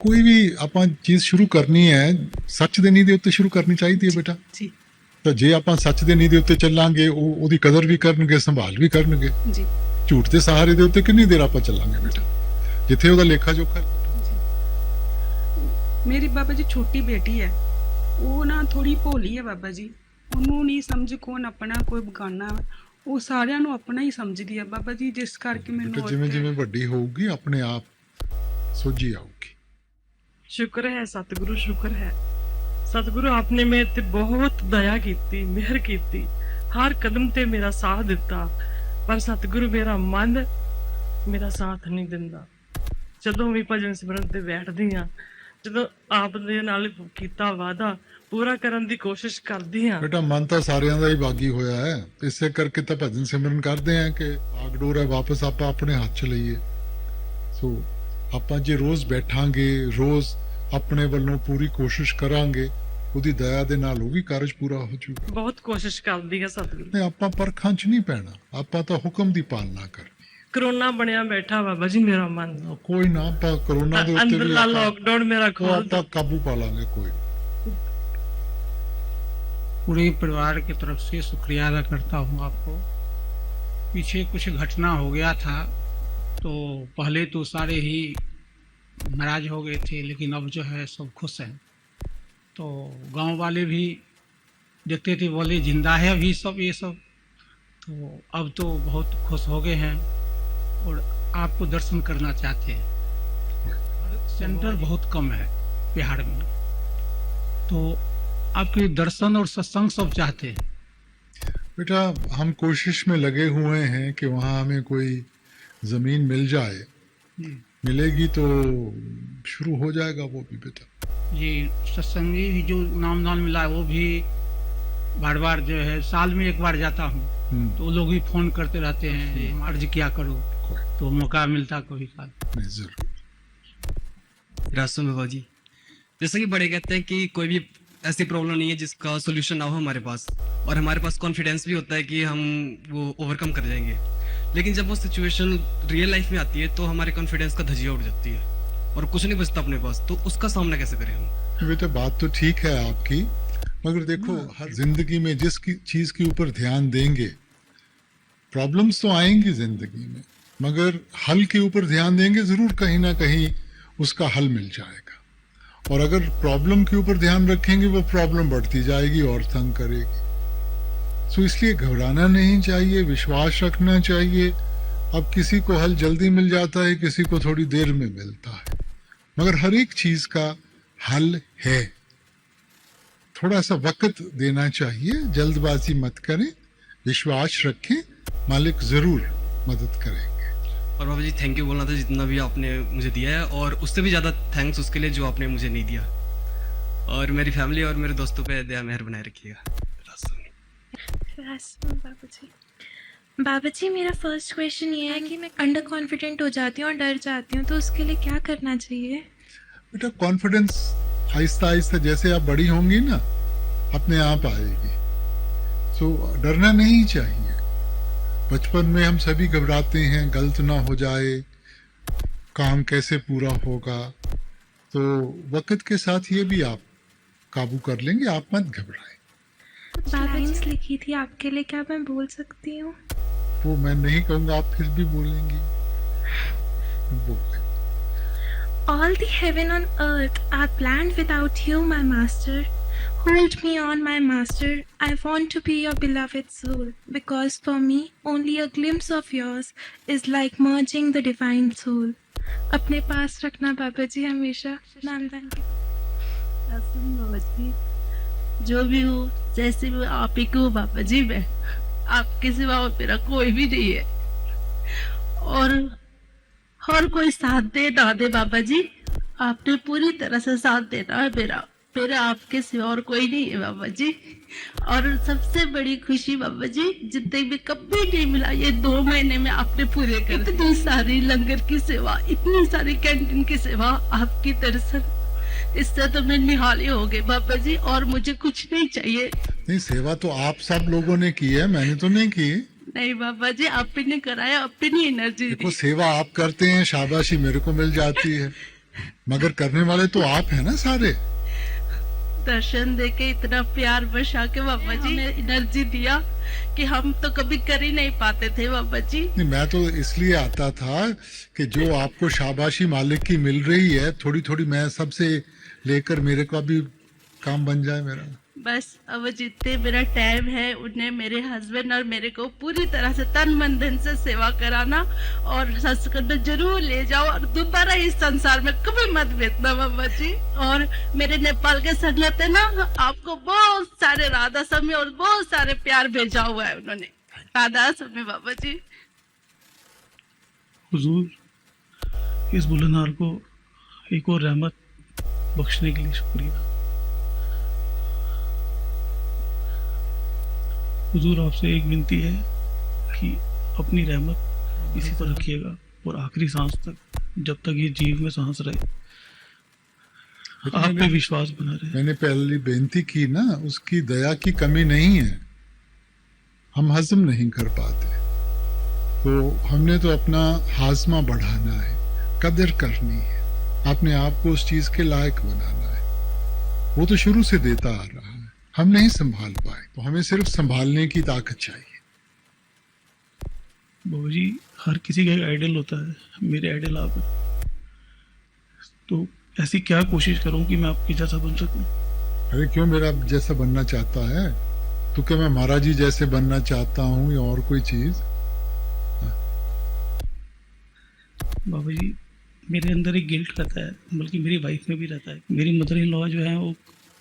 ਕੋਈ ਵੀ ਆਪਾਂ ਚੀਜ਼ ਸ਼ੁਰੂ ਕਰਨੀ ਹੈ ਸੱਚ ਦੇ ਨੀਂਹ ਦੇ ਉੱਤੇ ਸ਼ੁਰੂ ਕਰਨੀ ਚਾਹੀਦੀ ਹੈ ਬੇਟਾ ਜੀ ਤਾਂ ਜੇ ਆਪਾਂ ਸੱਚ ਦੇ ਨੀਂਹ ਦੇ ਉੱਤੇ ਚੱਲਾਂਗੇ ਉਹਦੀ ਕਦਰ ਵੀ ਕਰਨਗੇ ਸੰਭਾਲ ਵੀ ਕਰਨਗੇ ਜੀ ਝੂਠ ਦੇ ਸਹਾਰੇ ਦੇ ਉੱਤੇ ਕਿੰਨੀ ਦੇਰ ਆਪਾਂ ਚੱਲਾਂਗੇ ਬੇਟਾ ਜਿੱਥੇ ਉਹਦਾ ਲੇਖਾ ਜੋਖਾ ਮੇਰੀ ਬਾਬਾ ਜੀ ਛੋਟੀ ਬੇਟੀ ਹੈ ਉਹ ਨਾ ਥੋੜੀ ਭੋਲੀ ਹੈ ਬਾਬਾ ਜੀ ਉਹਨੂੰ ਨਹੀਂ ਸਮਝ ਕੌਣ ਆਪਣਾ ਕੋਈ ਬਗਾਨਾ ਉਹ ਸਾਰਿਆਂ ਨੂੰ ਆਪਣਾ ਹੀ ਸਮਝਦੀ ਹੈ ਬਾਬਾ ਜੀ ਜਿਸ ਕਰਕੇ ਬੇਟਾ ਮੈਨੂੰ ਜਿਵੇਂ ਜਿਵੇਂ ਵੱਡੀ ਹੋਊਗੀ ਆਪਣੇ ਆਪ ਸੋਝੀ ਆਊਗੀ ਸ਼ੁਕਰ ਹੈ ਸਤਿਗੁਰੂ ਸ਼ੁਕਰ ਹੈ ਸਤਿਗੁਰੂ ਆਪਨੇ ਮੇਰੇ ਤੇ ਬਹੁਤ ਦਇਆ ਕੀਤੀ ਮਿਹਰ ਕੀਤੀ ਹਰ ਕਦਮ ਤੇ ਮੇਰਾ ਸਾਥ ਦਿੱਤਾ ਪਰ ਸਤਿਗੁਰੂ ਮੇਰਾ ਮਨ ਮੇਰਾ ਸਾਥ ਨਹੀਂ ਦਿੰਦਾ ਜਦੋਂ ਵੀ ਭਜਨ ਸਿਮਰਨ ਤੇ ਬੈਠਦੀ ਆ ਜਦੋਂ ਆਪ ਦੇ ਨਾਲ ਕੀਤਾ ਵਾਅਦਾ ਪੂਰਾ ਕਰਨ ਦੀ ਕੋਸ਼ਿਸ਼ ਕਰਦੀ ਆ ਬੇਟਾ ਮਨ ਤਾਂ ਸਾਰਿਆਂ ਦਾ ਹੀ ਬਾਗੀ ਹੋਇਆ ਹੈ ਇਸੇ ਕਰਕੇ ਤਾਂ ਭਜਨ ਸਿਮਰਨ ਕਰਦੇ ਆ ਕਿ ਬਾਗਡੋਰ ਹੈ ਵਾਪਸ ਆਪਾਂ ਆਪਣੇ ਹੱਥ 'ਚ ਲਈਏ ਸੋ ਆਪਾਂ ਜੇ ਰੋਜ਼ ਬੈਠਾਂਗੇ ਰੋਜ਼ ਆਪਣੇ ਵੱਲੋਂ ਪੂਰੀ ਕੋਸ਼ਿਸ਼ ਕਰਾਂਗੇ ਉਹਦੀ ਦਇਆ ਦੇ ਨਾਲ ਉਹ ਵੀ ਕਾਰਜ ਪੂਰਾ ਹੋ ਜਾਊਗਾ ਬਹੁਤ ਕੋਸ਼ਿਸ਼ ਕਰਦੀ ਆ ਸਤਿਗੁਰੂ ਨਹੀਂ ਆਪਾਂ ਪਰਖਾਂ 'ਚ ਨਹੀਂ ਪੈਣਾ ਆਪਾਂ ਤਾਂ ਹੁਕਮ ਦੀ ਪਾਲਣਾ ਕਰਨੀ ਕਰੋਨਾ ਬਣਿਆ ਬੈਠਾ ਬਾਬਾ ਜੀ ਮੇਰਾ ਮਨ ਕੋਈ ਨਾ ਆਪਾਂ ਕਰੋਨਾ ਦੇ ਉੱਤੇ ਵੀ ਅੰਦਰਲਾ ਆਪਾਂ ਲੋਕਡਾਊਨ ਮੇਰਾ ਉਹ ਖੋਲ ਆਪਾਂ ਕਾਬੂ ਪਾ ਲਾਂਗੇ ਕੋਈ पूरे परिवार की तरफ से शुक्रिया अदा करता हूँ आपको पीछे कुछ घटना हो गया था तो पहले तो सारे ही नाराज हो गए थे लेकिन अब जो है सब खुश हैं तो गांव वाले भी देखते थे बोले जिंदा है अभी सब ये सब तो अब तो बहुत खुश हो गए हैं और आपको दर्शन करना चाहते हैं सेंटर बहुत कम है बिहार में तो आपके दर्शन और सत्संग सब चाहते हैं बेटा हम कोशिश में लगे हुए हैं कि वहाँ हमें कोई ज़मीन मिल जाए मिलेगी तो शुरू हो जाएगा वो भी बेटा जी सत्संगी भी जो नाम दान मिला है वो भी बार बार जो है साल में एक बार जाता हूँ तो वो लोग भी फोन करते रहते हैं अर्ज क्या करो तो मौका मिलता कभी काल नहीं जरूर रास्ते में बाबा जी जैसा कि बड़े कहते हैं कि कोई भी ऐसी प्रॉब्लम नहीं है जिसका सोल्यूशन ना हो हमारे पास और हमारे पास कॉन्फिडेंस भी होता है कि हम वो ओवरकम कर जाएंगे लेकिन जब वो सिचुएशन रियल लाइफ में आती है तो हमारे कॉन्फिडेंस का धजिया उड़ जाती है और कुछ नहीं बचता अपने पास तो उसका सामना कैसे करें हम बेटा बात तो ठीक है आपकी मगर देखो हर जिंदगी में जिस चीज के ऊपर ध्यान देंगे प्रॉब्लम्स तो आएंगी जिंदगी में मगर हल के ऊपर ध्यान देंगे जरूर कहीं ना कहीं उसका हल मिल जाएगा और अगर प्रॉब्लम के ऊपर ध्यान रखेंगे वो प्रॉब्लम बढ़ती जाएगी और तंग करेगी सो इसलिए घबराना नहीं चाहिए विश्वास रखना चाहिए अब किसी को हल जल्दी मिल जाता है किसी को थोड़ी देर में मिलता है मगर हर एक चीज का हल है थोड़ा सा वक्त देना चाहिए जल्दबाजी मत करें विश्वास रखें मालिक जरूर मदद करेंगे और बाबा जी थैंक यू बोलना था जितना भी आपने मुझे दिया है और उससे भी ज़्यादा थैंक्स उसके लिए जो आपने मुझे नहीं दिया और मेरी फैमिली और मेरे दोस्तों पे दया मेहर बनाए रखिएगा बाबा जी मेरा फर्स्ट क्वेश्चन ये है कि मैं अंडर कॉन्फिडेंट हो जाती हूँ और डर जाती हूँ तो उसके लिए क्या करना चाहिए बेटा कॉन्फिडेंस आहिस्ता आहिस्ता जैसे आप बड़ी होंगी ना अपने आप आएगी सो डरना नहीं चाहिए बचपन में हम सभी घबराते हैं गलत ना हो जाए काम कैसे पूरा होगा तो वक्त के साथ ये भी आप काबू कर लेंगे आप मत घबराएं कुछ लाइंस लिखी थी आपके लिए क्या मैं बोल सकती हूँ वो मैं नहीं कहूँगा आप फिर भी बोलेंगी बोलें All the heaven on earth are planned without you, my master. Hold me on, my master. I want to be your beloved soul, because for me, only a glimpse of yours is like merging the divine soul. अपने पास रखना बाबा जी हमेशा नामदान के बाबा जी जो भी हो जैसे भी आप ही को बाबा जी मैं आपके सिवा मेरा कोई भी नहीं है और कोई साथ दे ना दे बाबा जी आपने पूरी तरह से साथ देना है मेरा आपके सिवा और कोई नहीं है बाबा जी और सबसे बड़ी खुशी बाबा जी जितने भी कभी नहीं मिला ये 2 महीने में आपने पूरे कर इतनी सारी लंगर की सेवा इतनी सारी कैंटीन की सेवा आपकी दर्शन इससे तो मैं निहाली हो गई बाबा जी और मुझे कुछ नहीं चाहिए नहीं सेवा तो आप सब लोगों ने की है मैंने तो नहीं की नहीं बाबा जी आप ही ने कराया अपनी एनर्जी देखो सेवा आप करते हैं शाबाशी मेरे को मिल जाती है मगर करने वाले तो आप हैं ना सारे। दर्शन देके इतना प्यार बरसा के बाबा जी ने एनर्जी दिया कि हम तो कभी कर ही नहीं पाते थे बाबा जी। नहीं, मैं तो इसलिए आता था कि जो आपको शाबाशी मालिक की मिल रही है थोड़ी थोड़ी मैं सबसे लेकर मेरे को भी काम बन जाए मेरा। बस अब जितने मेरा टाइम है उन्हें मेरे हस्बैंड और मेरे को पूरी तरह से तन मन धन से सेवा कराना और सत्संग में जरूर ले जाओ और दोबारा इस संसार में कभी मत भेजना बाबा जी। और मेरे नेपाल के संगत है ना, आपको बहुत सारे राधा स्वामी और बहुत सारे प्यार भेजा हुआ है उन्होंने। राधा स्वामी बाबा जी। हुजूर इस बुलंदार को एक और रहमत बख्शने के लिए शुक्रिया। हुजूर आपसे एक विनती है कि अपनी रहमत इसी पर रखिएगा और आखिरी सांस तक, जब तक ये जीव में सांस रहे, आप पे विश्वास बना रहे। मैंने पहली बेनती की ना, उसकी दया की कमी नहीं है, हम हजम नहीं कर पाते, तो हमने तो अपना हाजमा बढ़ाना है, कदर करनी है, अपने आप को उस चीज के लायक बनाना है। वो तो शुरू से देता आ रहा है, हम नहीं संभाल पाए, तो हमें सिर्फ संभालने की ताकत चाहिए। बाबा जी हर किसी का एक आइडल होता है, मेरे आइडल आप हैं, तो ऐसी क्या कोशिश करूं कि मैं आपकी जैसा बन सकूं। अरे क्यों मेरा जैसा बनना चाहता है तो? क्या मैं महाराज जी जैसे बनना चाहता हूँ या और कोई चीज? बाबा जी मेरे अंदर एक गिल्ट रहता है, बल्कि मेरी वाइफ में भी रहता है। मेरी मदर इन लॉ जो है वो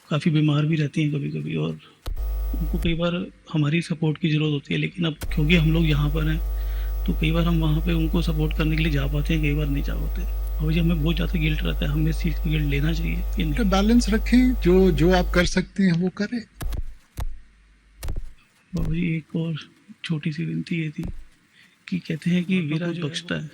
काफ़ी बीमार भी रहती हैं कभी कभी, और उनको कई बार हमारी सपोर्ट की ज़रूरत होती है, लेकिन अब क्योंकि हम लोग यहाँ पर हैं तो कई बार हम वहाँ पे उनको सपोर्ट करने के लिए जा पाते हैं, कई बार नहीं जा पाते। और जब हमें बहुत ज़्यादा गिल्ट रहता है, हमें इस चीज़ का गिल्ट लेना चाहिए कि नहीं? बैलेंस रखें, जो जो आप कर सकते हैं वो करें। बाबा जी एक और छोटी सी विनती ये थी कि कहते हैं कि वीरा जो बख्शता है,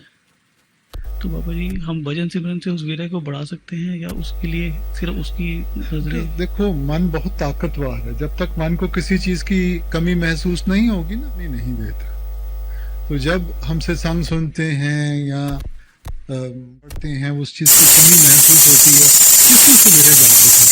तो बाबा जी हम भजन सिमरन से उस वीरा को बढ़ा सकते हैं या उसके लिए सिर्फ उसकी नजरें? देखो मन बहुत ताकतवर है, जब तक मन को किसी चीज की कमी महसूस नहीं होगी ना, नहीं देता। तो जब हम सत्संग सुनते हैं या पढ़ते हैं, उस चीज की कमी महसूस होती है, तो रहेगा।